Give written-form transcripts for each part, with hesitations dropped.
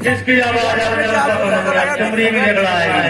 जिसकी आवाज चमड़ी में निकला है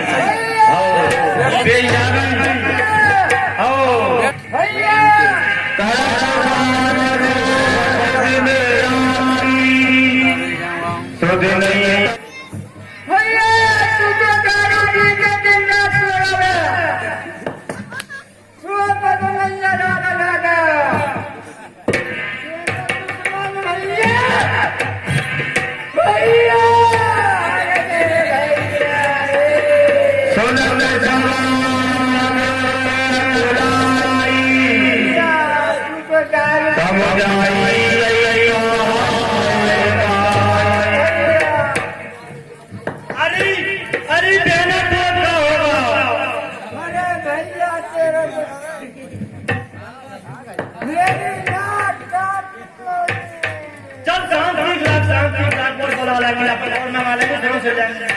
वाले को जरूर से जाएंगे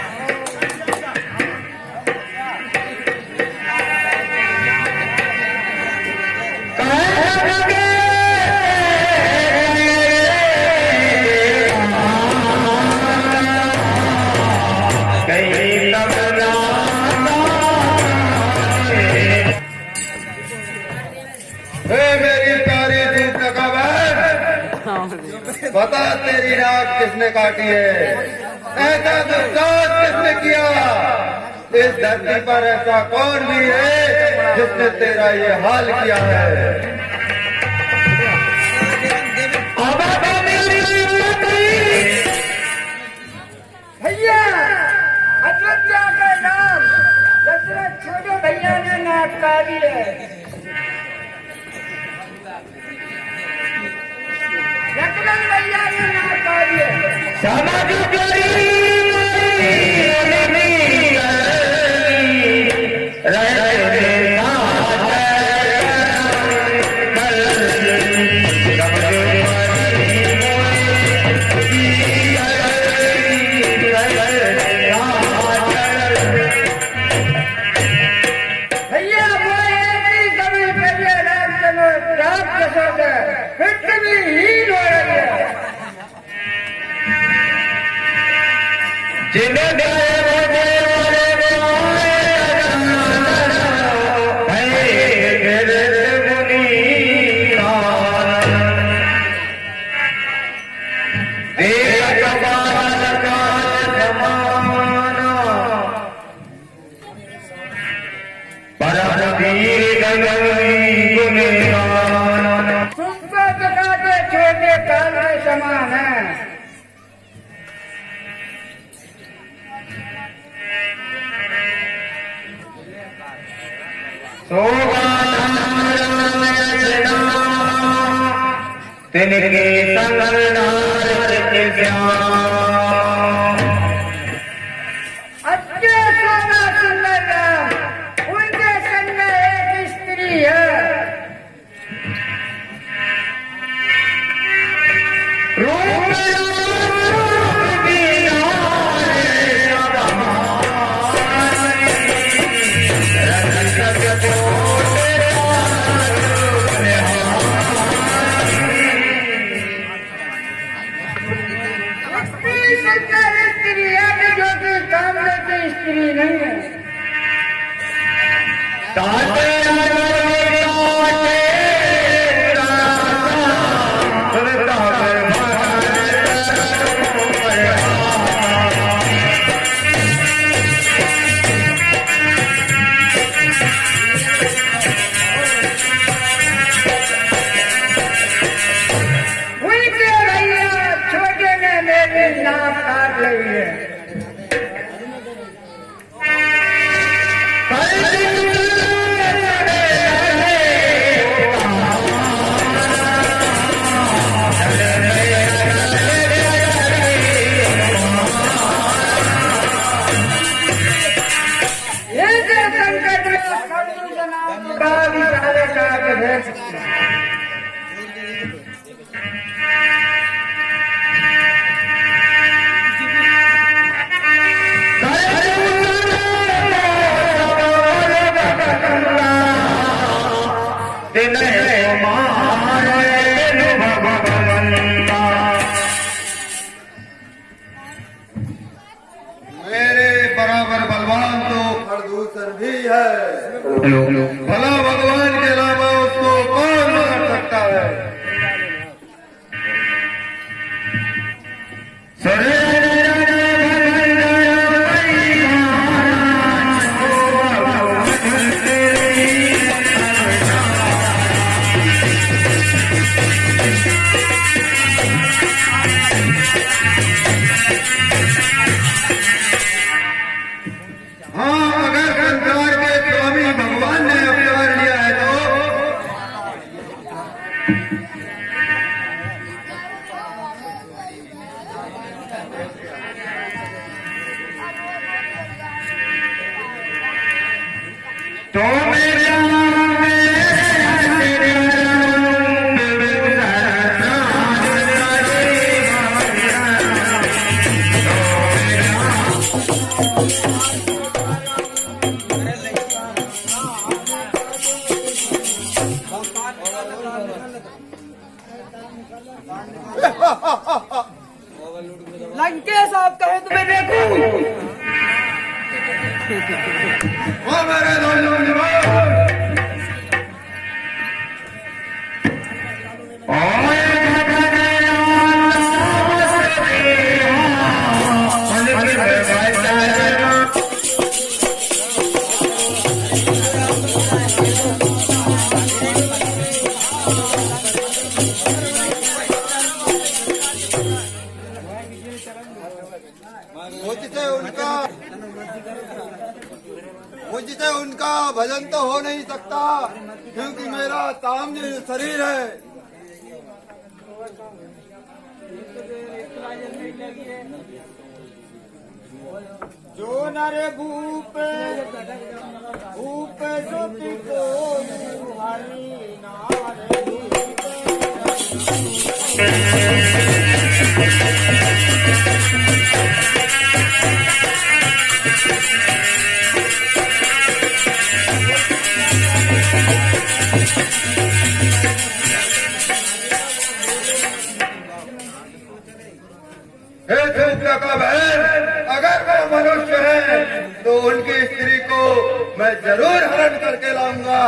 बता तेरी नाक किसने काटी है, ऐसा दुर्दान किसने किया, इस धरती पर ऐसा कौन भी है जिसने तेरा ये हाल किया है। भैया अयोध्या के नाम दशरथ छोटे भैया ने नाक काटी है। भैया ने नाक काटी है। छोटे काल के समान है। तिनके अच्छे सोना सुंदर नाम, उनके संग में एक स्त्री है। कर सकते हैं। मेरे बराबर बलवान तो प्रदूषण भी है। भला भगवान के अलावा उसको कौन मार सकता है? हाँ, अगर संसार के स्वामी भगवान ने अवतार लिया है तो लंकेश आप कहे तो मैं देखूं। वो मेरे नौजवान मुझसे उनका भजन तो हो नहीं सकता, क्योंकि मेरा सामने शरीर है। जो नर भूप भूप सुति को हरि नार हे धूपला का बहन, अगर वो मनुष्य है तो उनकी स्त्री को मैं जरूर हरण करके लाऊंगा।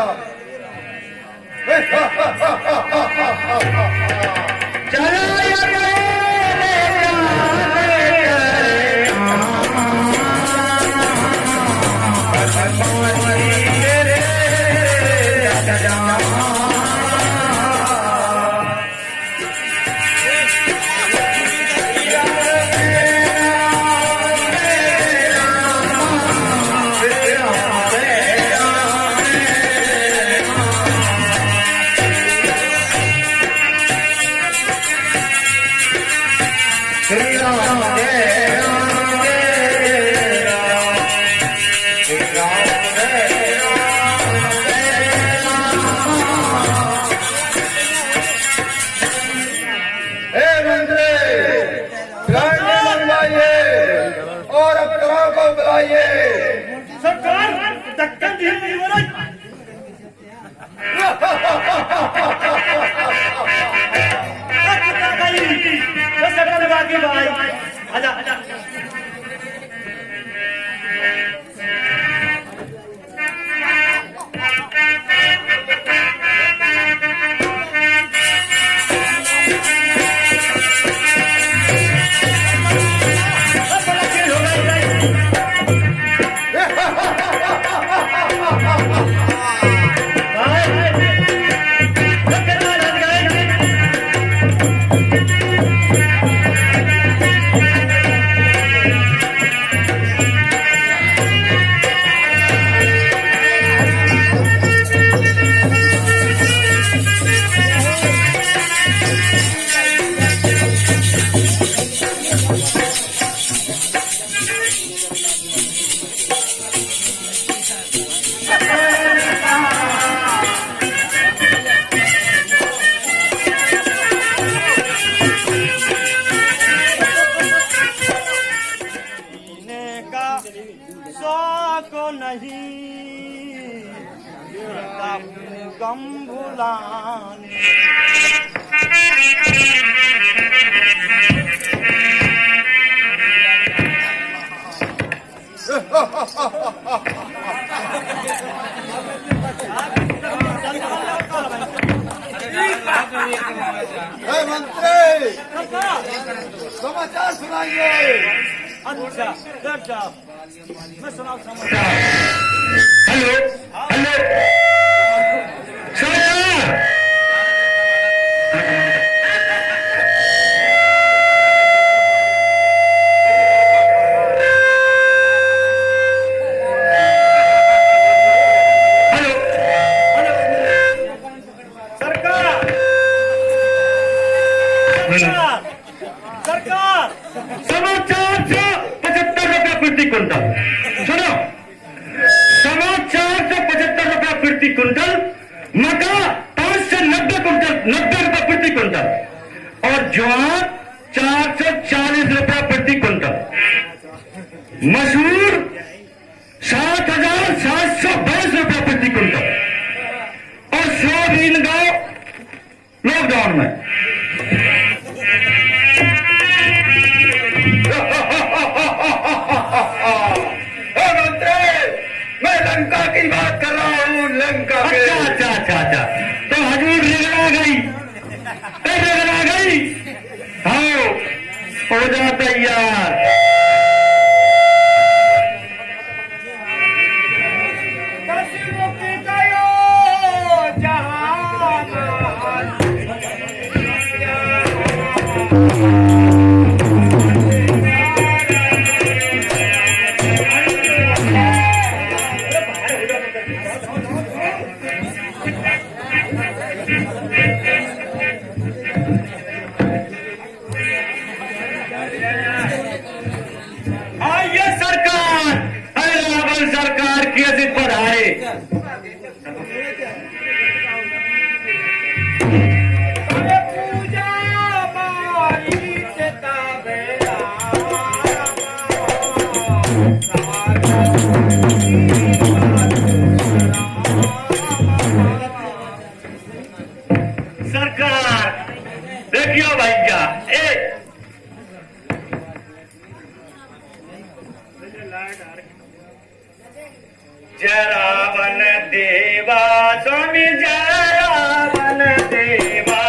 शंभुलानी। मंत्री समाचार सुनाइए। अच्छा मैं सुनाओ हेलो हेलो समाचार सरकार समाचार 75 रुपया प्रति क्विंटल। सुनो, समाचार 75 रुपया प्रति क्विंटल, मक्का 5 से 90 क्विंटल, 90 रुपया प्रति क्विंटल और ज्वार 440 रुपया प्रति क्विंटल, मसूर 7,722 रुपया प्रति क्विंटल और सोयाबीन गाँव लॉकडाउन में। मैं लंका की बात कर रहा हूँ, लंका के। अच्छा तो हजूर रगड़ा गई, रगड़ा गई। हाँ, हो जा तैयार। सरकार की अधिक पधारे। सरकार देखियो भैया, जय रावण देवा स्वामी, जय रावण देवा,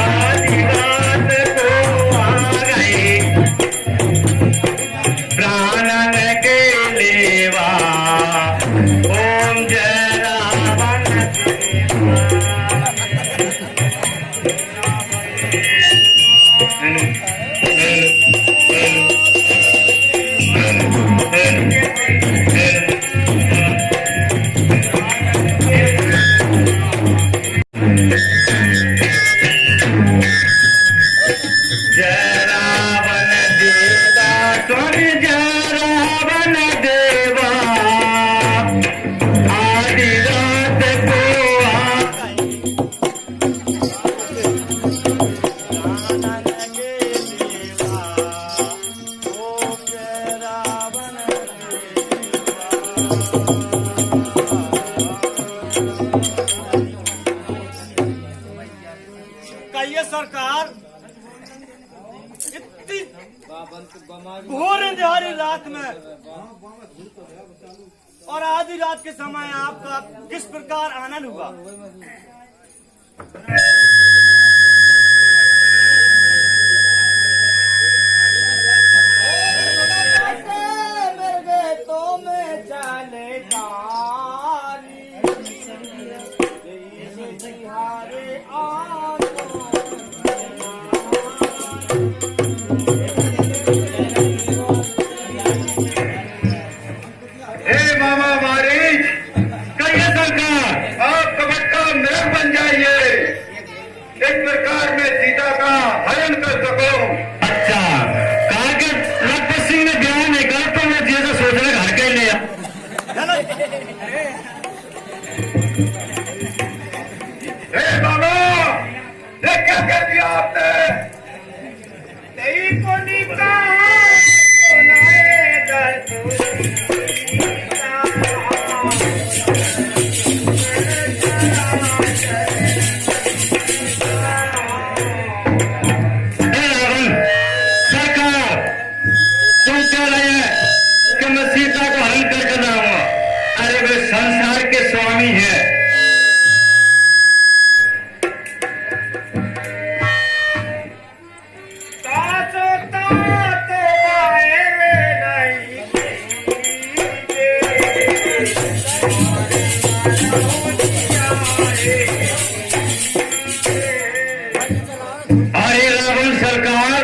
आदि रात को आ गए प्राणन के लेवा। ओम जय रावण सरकार इतनी घोर अंधेरी रात में और आधी रात के समय आपका किस प्रकार आनंद हुआ? सरकार तुम कह रहे हैं कि मैं सीता को हरण करके लाऊंगा। अरे वे संसार के स्वामी हैं। अरे रावण सरकार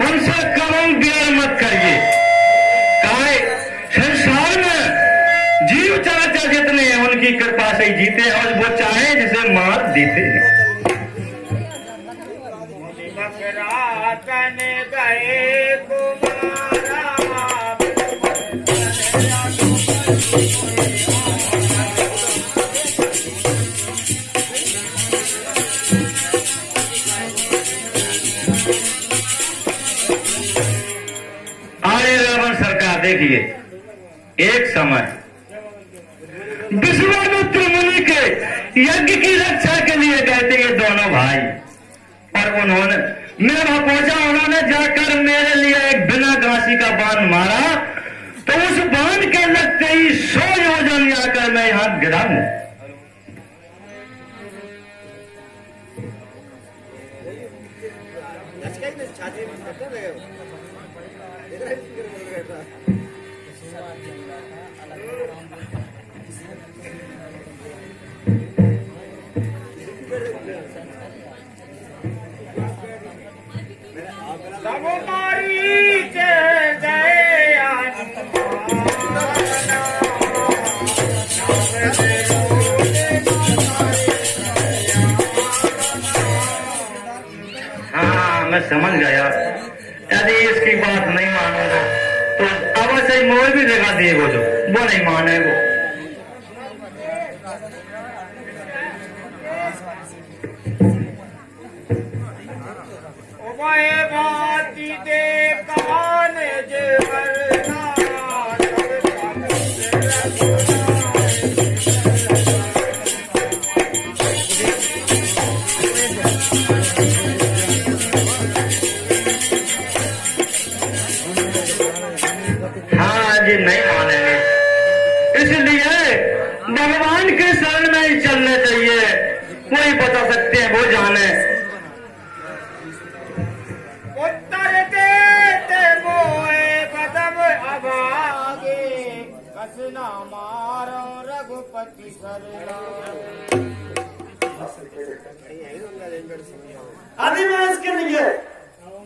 उनसे कम प्यार मत करिए। काहे संसार में जीव चराचर जितने हैं उनकी कृपा से ही जीते और वो चाहे जिसे मार देते हैं। गए कुमारा अरे रावण सरकार देखिए, एक समय विश्वामित्र मुनि के यज्ञ की रक्षा के लिए गए थे ये दोनों भाई, और उन्होंने मैं वहां पहुंचा, उन्होंने जाकर मेरे लिए एक बिना घासी का बाण मारा, तो उस बाण के लगते ही 100 योजन आकर मैं यहां गिरा हूं। हाँ, मैं समझ गया। यदि इसकी बात नहीं मानूंगा तो अवश्य ही मोह भी जगह दिए वो नहीं माने वो। नहीं मानेंगे, इसलिए भगवान के शरण में ही चलने चाहिए। कोई बता सकते हैं, वो जाने। उत्तर देते मोए कदम अभागे, कसना मारो रघुपति सरला। आदि मैं इसके लिए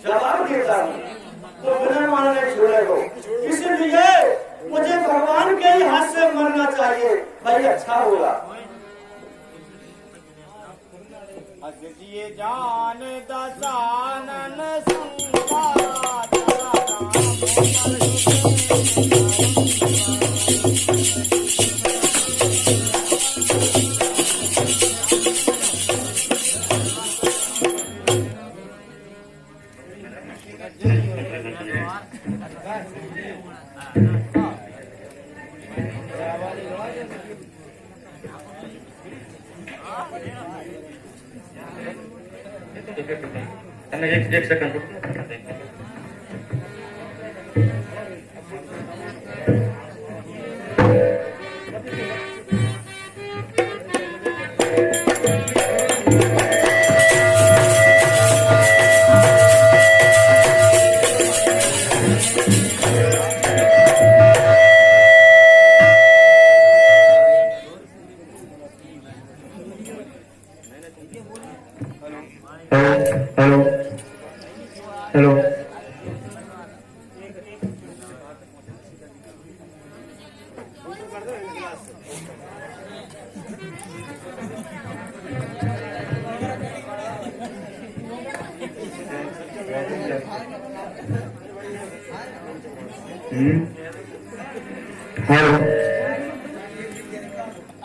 जवाब देता हूँ तो बिना मानने छोड़ेगा, इसलिए मुझे भगवान के ही हाथ से मरना चाहिए, भाई अच्छा होगा। अजिए जान दसानन एक सेकंड हेलो हेलो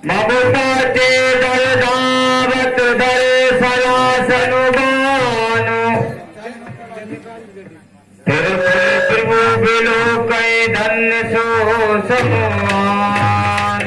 बाबू पाते दर दावत दरे सयासनु बानो प्रभु बिलो कई धन्य सो समान।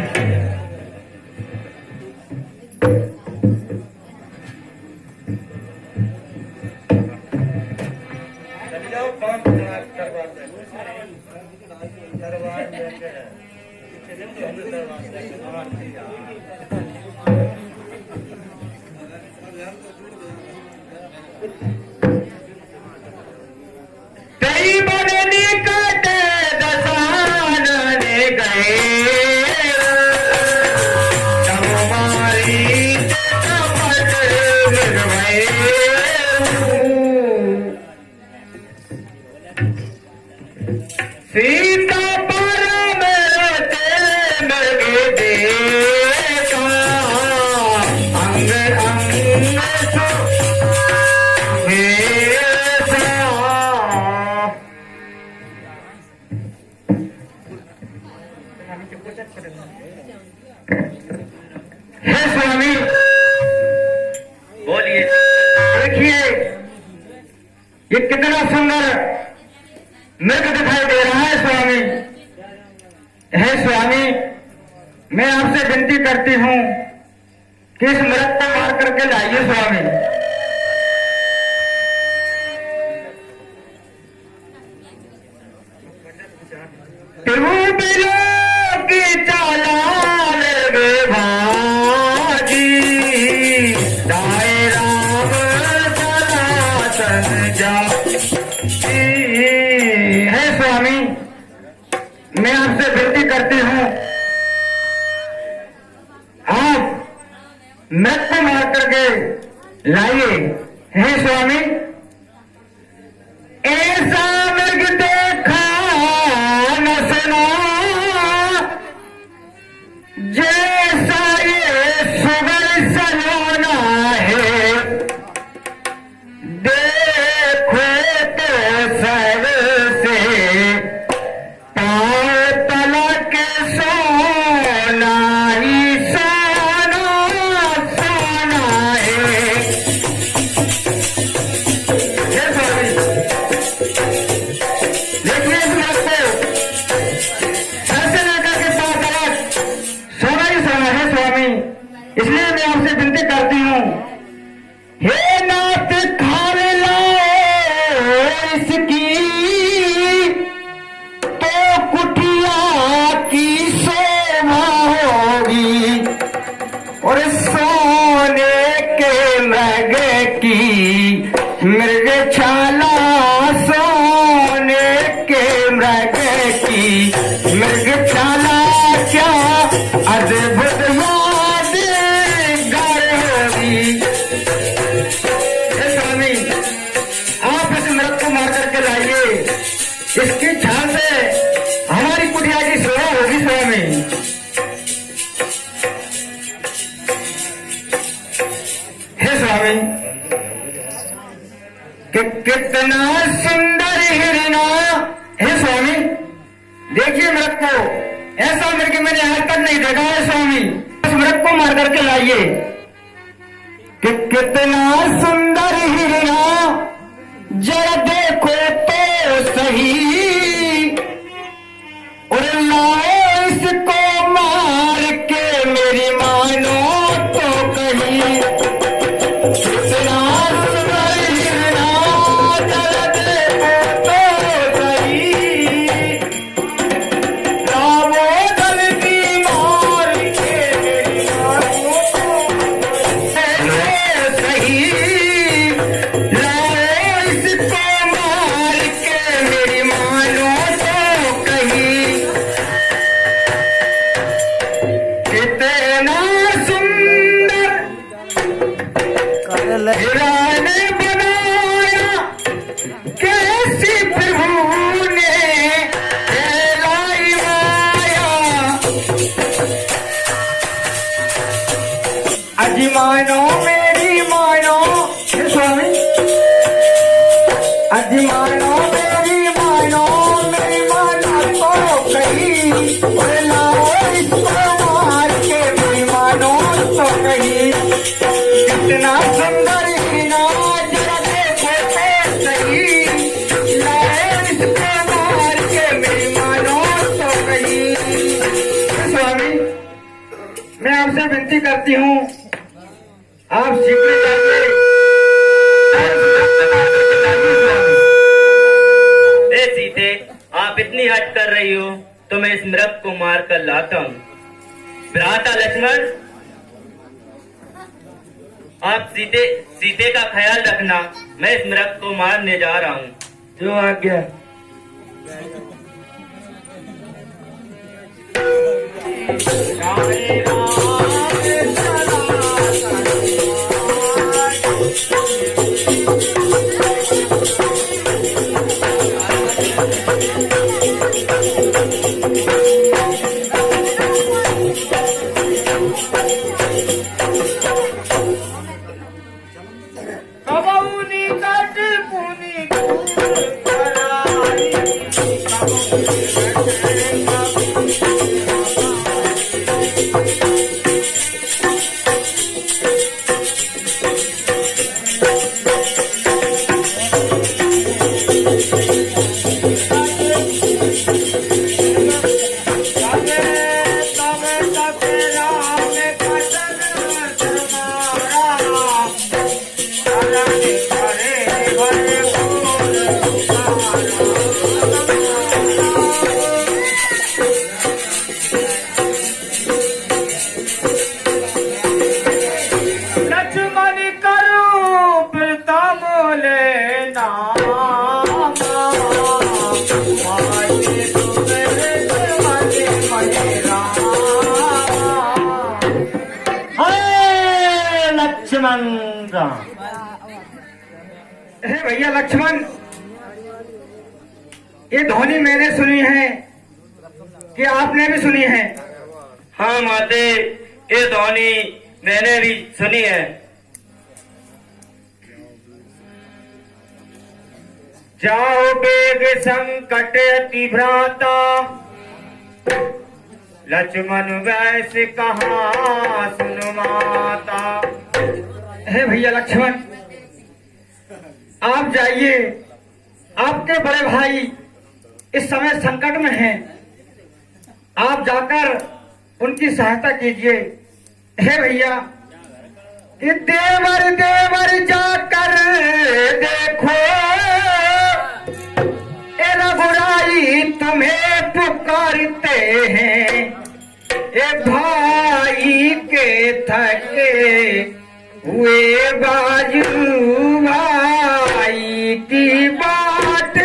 तेरी बननी काटे दसान ने गए तुम्हारी चमट गिरवाए सीता पर मेरे मगे देखा अंग अंग हे स्वामी बोलिए। देखिए ये कितना सुंदर मृग दिखाई दे रहा है स्वामी। हे स्वामी मैं आपसे विनती करती हूँ कि इस मृग को मार करके लाइए स्वामी। की चालान गे भाजी दाए राम सनातन जा। है स्वामी मैं आपसे विनती करती हूँ आप मृग को मार करके लाइए। हे स्वामी ऐसा मृग देखा न सुना जैसा ये सुगर सलोना है। देखो तो सर से पाँव तलक सोना ही सोना सोना है। ये स्वामी देखिए इस बात को सर से लेकर के पाँव तलक सोना ही सोना है स्वामी। इसलिए मैं आपसे विनती करती हूँ हे नाथ खाल लो इसकी तो कुटिया की शोभा होगी और सोने के मृग की मृगशाला सोने के मृग की मृगशाला क्या अद्भुत यादगार होगी। हे स्वामी आप इस मृग को मार करके लाइए। इसकी छाल से हमारी कुटिया की सेवा होगी स्वामी। हे स्वामी कि कितना सुंदर हिरना। हे स्वामी देखिए मृग को, ऐसा मृग मैंने आज तक नहीं देखा है स्वामी। इस मृग को मार करके लाइए कि कितना सुंदर हिरना जरा देखो तो सही और लाओ इसको मार के मेरी मानो तो कहीं। कितना सुंदर हिरना जरा देखो तो सही लाओ जल्दी मार के मेरी मानो तो सही लाओ इसको मार के मेरी मानो तो कहीं। कितना सुंदर हिरण बनाया कैसी प्रभु ने लाई माया। अजी मानो मेरी मानो। हे स्वामी अजी मानो मेरी मानो तो कहीं और लाओ इसको मार के मेरी मानो तो कहीं। कितना सुंदर हिरना जरा देखो तो सही लाओ इसको मार के मेरी मानो तो कहीं। स्वामी मैं आपसे विनती करती हूँ आप शीघ्र जाइए और उस भक्त को मार करके लाइए स्वामी। ए सीते, आप इतनी हट कर रही हो तो मैं इस मृग को मार कर लाता हूँ। भ्राता लक्ष्मण, आप सीते का ख्याल रखना, मैं इस मृग को मारने जा रहा हूँ। जो आज्ञा। कबूनी कट पुनी दूर कराई, लक्ष्मण करो पिता मोले नाम, माये तुम्हें मने मने राम। हाय लक्ष्मण राम। हे भैया लक्ष्मण, ये ध्वनि मैंने सुनी है कि आपने भी सुनी है? हाँ माते, ये ध्वनि मैंने भी सुनी है। जाओ बेग संकट अति भ्राता, लक्ष्मण वैसे कहा सुन माता। हे भैया लक्ष्मण, आप जाइए, आपके बड़े भाई इस समय संकट में हैं, आप जाकर उनकी सहायता कीजिए। हे भैया, कि देवर देवर जाकर देखो, ए रघुराई तुम्हें पुकारते हैं, ए भाई के थके हुए बाजू भाई की बात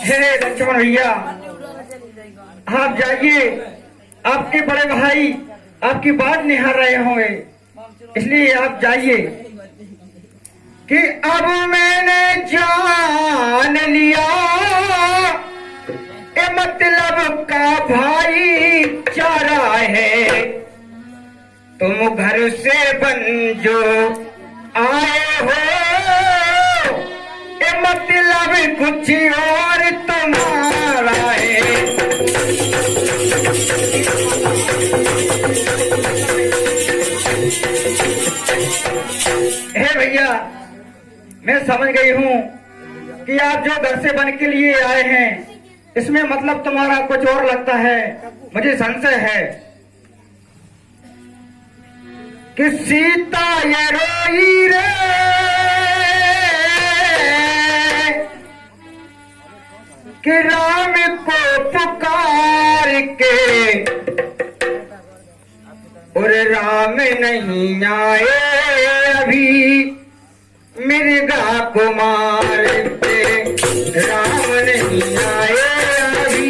हे लक्ष्मण भैया, आप जाइए, आपके बड़े भाई आपकी बात निहार रहे होंगे, इसलिए आप जाइए। कि अब मैंने जान लिया ये मतलब का भाई चारा है, तुम घर से बन जो आए हो, ये मतलब कुछ और तुम्हारा है। हे भैया, मैं समझ गई हूँ कि आप जो घर से बन के लिए आए हैं, इसमें मतलब तुम्हारा कुछ और लगता है। मुझे संशय है कि सीता ये रोई रे, कि राम को पुकार के, और राम नहीं आए अभी मिर्गा को मारते, राम नहीं आए अभी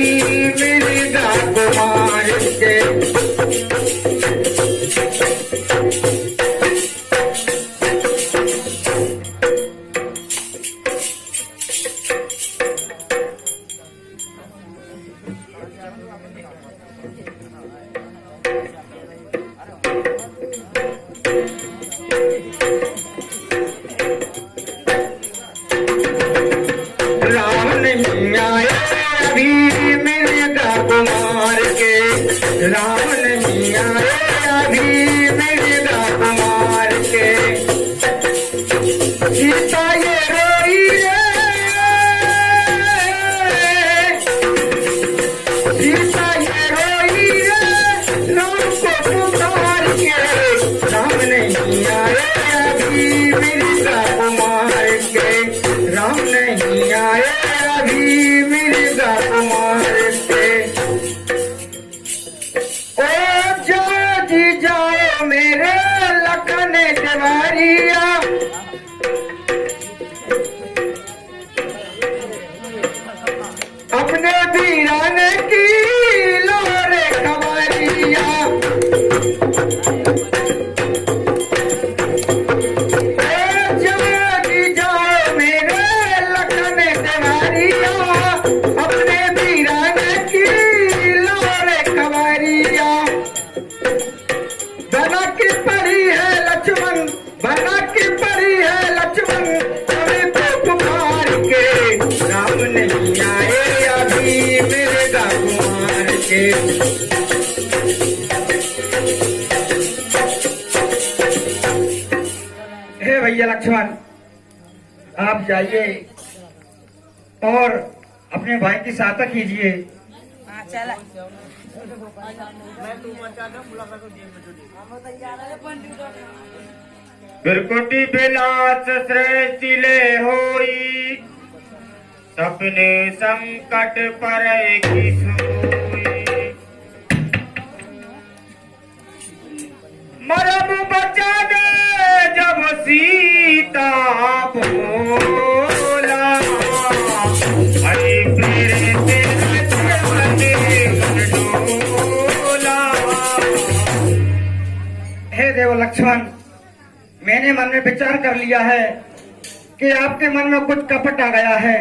मिर्गा को मारते। राम नहीं आए अभी मिर्गा को मार के, राम नहीं आए अभी मिर्गा को मार के। सीता ये रोई रे, राम नहीं आए अभी मिर्जा कुमार से। ओ जाओ जी जाओ मेरे लखन देवरिया, अपने वीराने की लोरे खबरिया। जाओ जी जाओ मेरे लखन देवरिया, अपने वीराने की लोरे खबरिया। बना की पड़ी है लक्ष्मण, बना की पड़ी है लक्ष्मण, तुम्हें तो पुकार के राम नहीं आए अभी मिर्जा कुमार के। हे भैया लक्ष्मण, आप जाइए और अपने भाई की सहायता कीजिए। बिरकुटी बिलास श्रेष्ठिले होई, सपने संकट पर की सोई। मरम बचा दे जब सीता बोला, हरि प्रेरे तेरे डोला। हे देव लक्ष्मण, मैंने मन में विचार कर लिया है कि आपके मन में कुछ कपट आ गया है,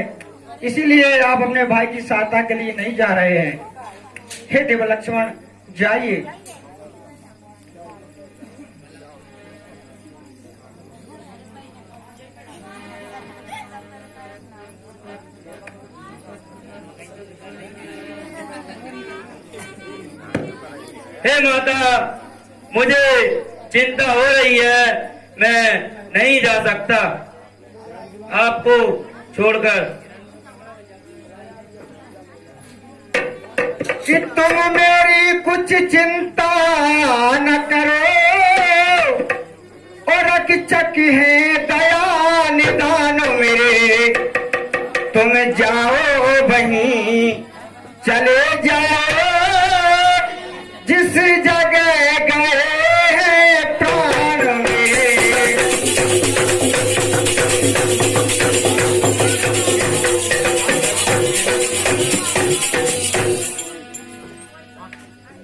इसीलिए आप अपने भाई की सहायता के लिए नहीं जा रहे हैं। हे देव लक्ष्मण, जाइए। हे माता, मुझे चिंता हो रही है, मैं नहीं जा सकता आपको छोड़कर। कि तुम मेरी कुछ चिंता न करो, और रक्षक है दया निदान मेरे। तुम जाओ वहीं चले जाओ जिस जगह गए हैं प्राण मेरे।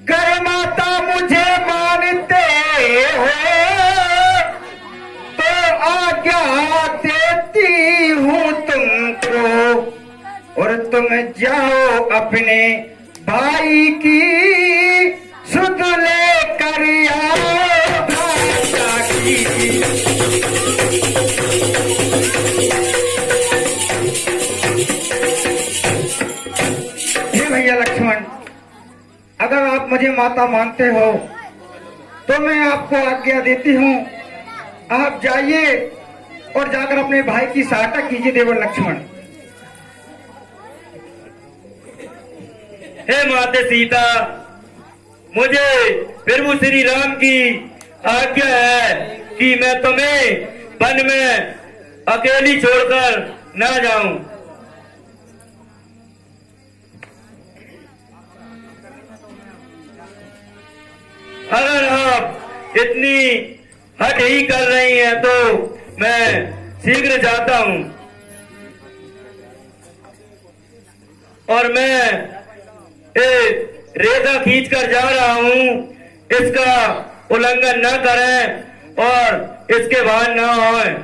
कर माता मुझे मानते हो तो आज्ञा देती हूँ तुमको, और तुम जाओ अपने भाई की सुध लेकर आओ भाषा की। हे भैया लक्ष्मण, अगर आप मुझे माता मानते हो तो मैं आपको आज्ञा देती हूँ, आप जाइए और जाकर अपने भाई की सहायता कीजिए देवर लक्ष्मण। हे माते सीता, मुझे प्रभु श्री राम की आज्ञा है कि मैं तुम्हें वन में अकेली छोड़कर न जाऊं। अगर आप इतनी हट ही कर रही हैं तो मैं शीघ्र जाता हूं, और मैं रेखा खींच कर जा रहा हूं, इसका उल्लंघन न करें और इसके बाहर न होए।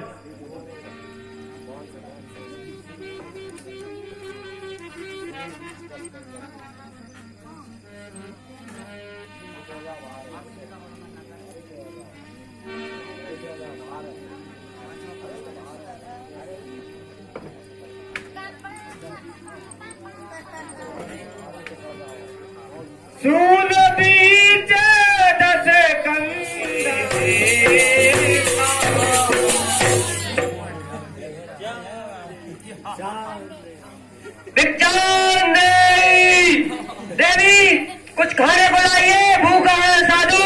सूद बीच दस कंदे, विज्ञान देवी कुछ खाने को लाइए, भूखा है साधु।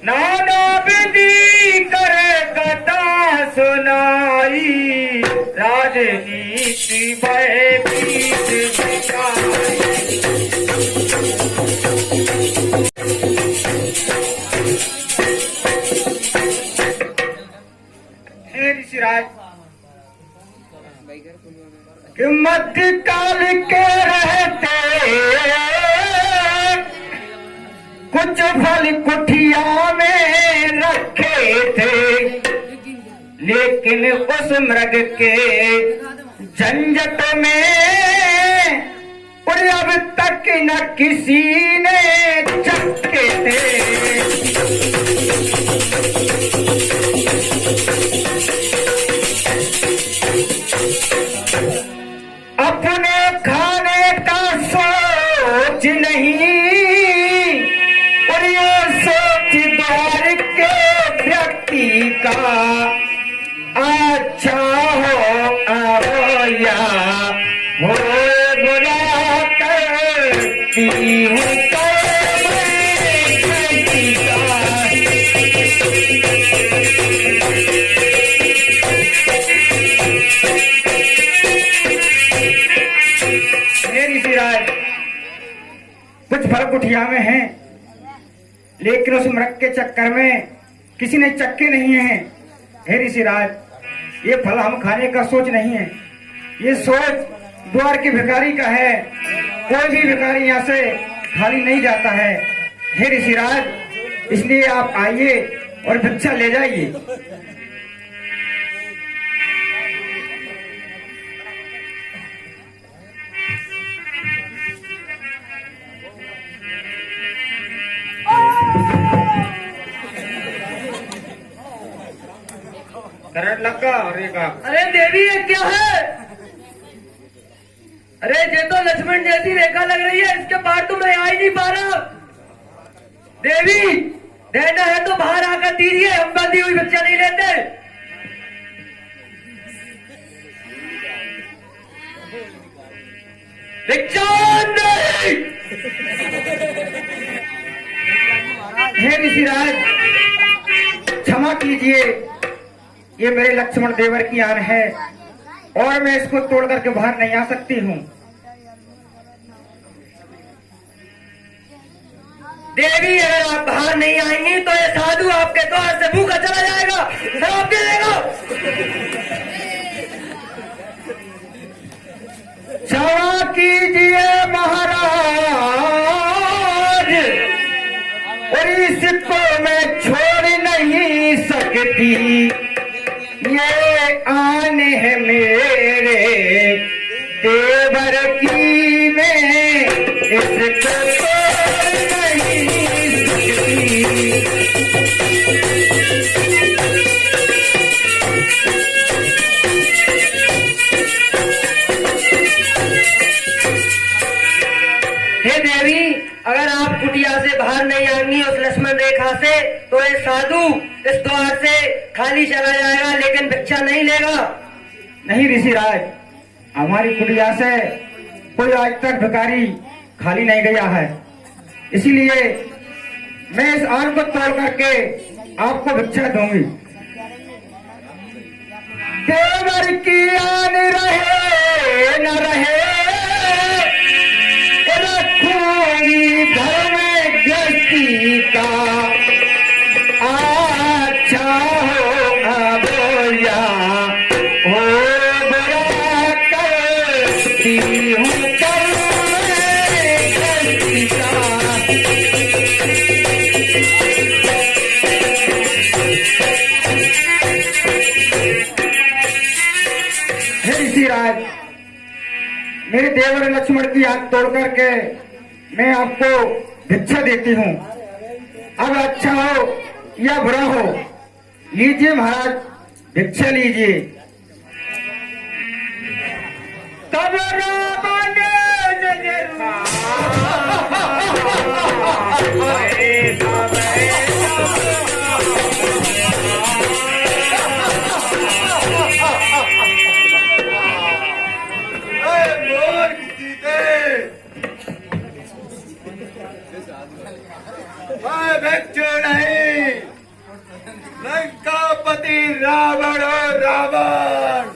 नाना विधि राजनीति भयभीत हे ऋषिराज, कि मध्यकाल के रहते कुछ फल कुठिया में रखे थे, लेकिन उस मृग के झंझट में और अब तक न किसी ने चखे थे। अपने खाने का सोच नहीं और ये सोच द्वार के व्यक्ति का अच्छा हो या हो बुरा करती हूँ कुछ फल कुठिया में हैं, लेकिन उस मृग के चक्कर में किसी ने चक्के नहीं हैं। हे ऋषिराज, ये फल हम खाने का सोच नहीं है, ये सोच द्वार के भिखारी का है। कोई भी भिखारी यहाँ से खाली नहीं जाता है। हे ऋषिराज, इसलिए आप आइए और भिक्षा ले जाइए। करंट लगा और एक आप। अरे देवी, ये क्या है? अरे ये तो लक्ष्मण जैसी रेखा लग रही है, इसके पार तो मैं आ ही नहीं पा रहा। देवी, देना है तो बाहर आकर दीजिए, हम बंधी हुई भिक्षा नहीं लेते। भिक्षा नहीं। हे ऋषिराज, क्षमा कीजिए, ये मेरे लक्ष्मण देवर की आन है और मैं इसको तोड़ करके बाहर नहीं आ सकती हूँ। देवी, अगर आप बाहर नहीं आएंगी तो ये साधु आपके द्वार से भूखा चला जाएगा, श्राप दे देगा। क्षमा कीजिए महाराज, और इसको मैं छोड़ नहीं सकती। ये आन है मेरे देवर की, मैं इसको छोड़ नहीं सकती। हे देवी, अगर आप कुटिया से बाहर नहीं आएंगी उस लक्ष्मण रेखा से, तो ये साधु इस द्वार से खाली चला जाएगा, लेकिन भिक्षा नहीं लेगा। नहीं ऋषिराज, हमारी कुटिया से कोई आज तक भिखारी खाली नहीं गया है, इसीलिए मैं इस आन को तोड़ करके आपको भिक्षा दूंगी। देवर की आन रहे न रहे, रखूंगी घर में गस्ती का, अच्छा हो अब या हो बुरा करती हूँ घर में गस्ती का। हे ऋषिराज, मेरे देवर लक्ष्मण की आंख तोड़ करके मैं आपको भिक्षा देती हूँ। अब अच्छा हो या बुरा हो, लीजिए महाराज, भिक्षा लीजिए। तब राम ने भिक्षु नहीं, लंकापति रावण और रावण।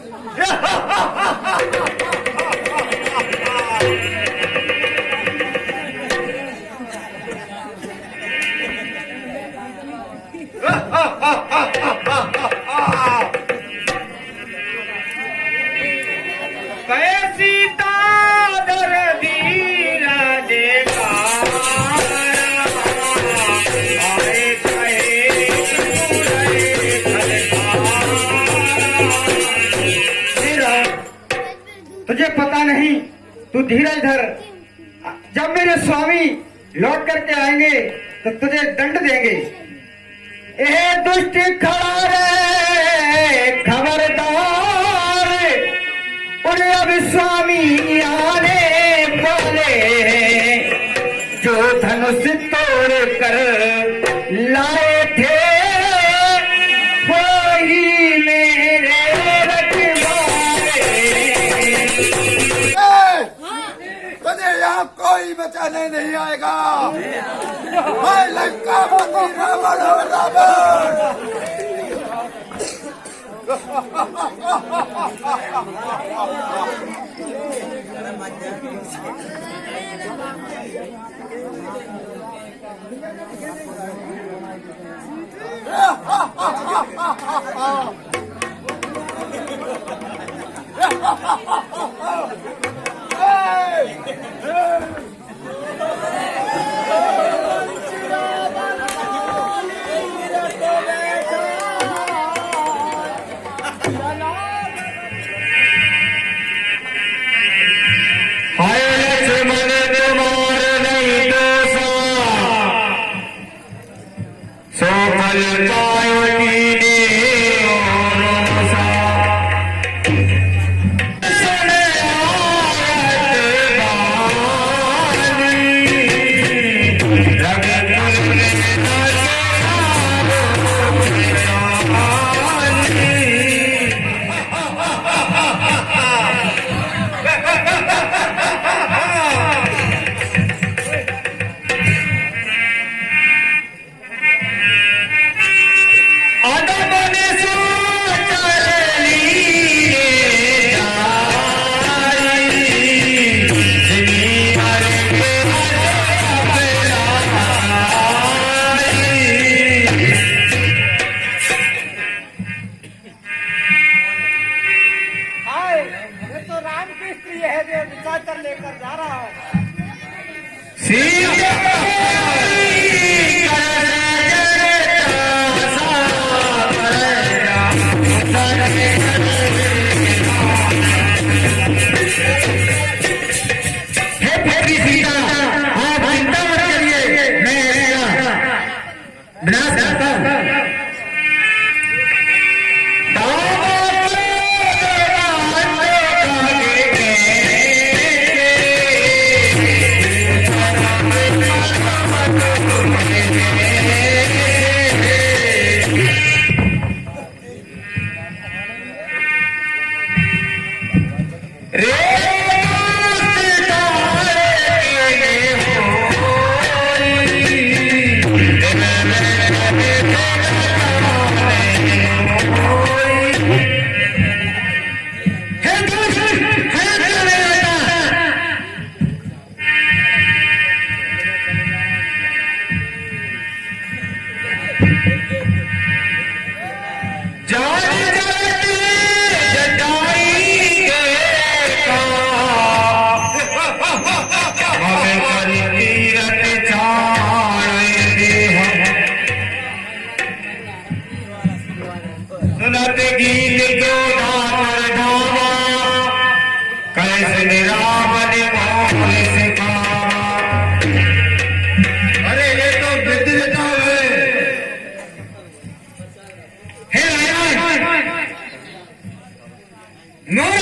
सीता दर्दी राजे तुझे पता नहीं, तू धीरज धर। जब मेरे स्वामी लौट करके आएंगे तो तुझे दंड देंगे। ए दुष्ट खड़ा रे खबरदार, उन्हें अब स्वामी आने वाले, जो धनुष तोड़ कर लाए थे वही मेरे रखवाले। तुझे यहाँ कोई बचाने नहीं आएगा। मैं लंकापति रावण हूँ, रावण। लेकर जा रहा है। अरे ये तो विद्रोह है। नूर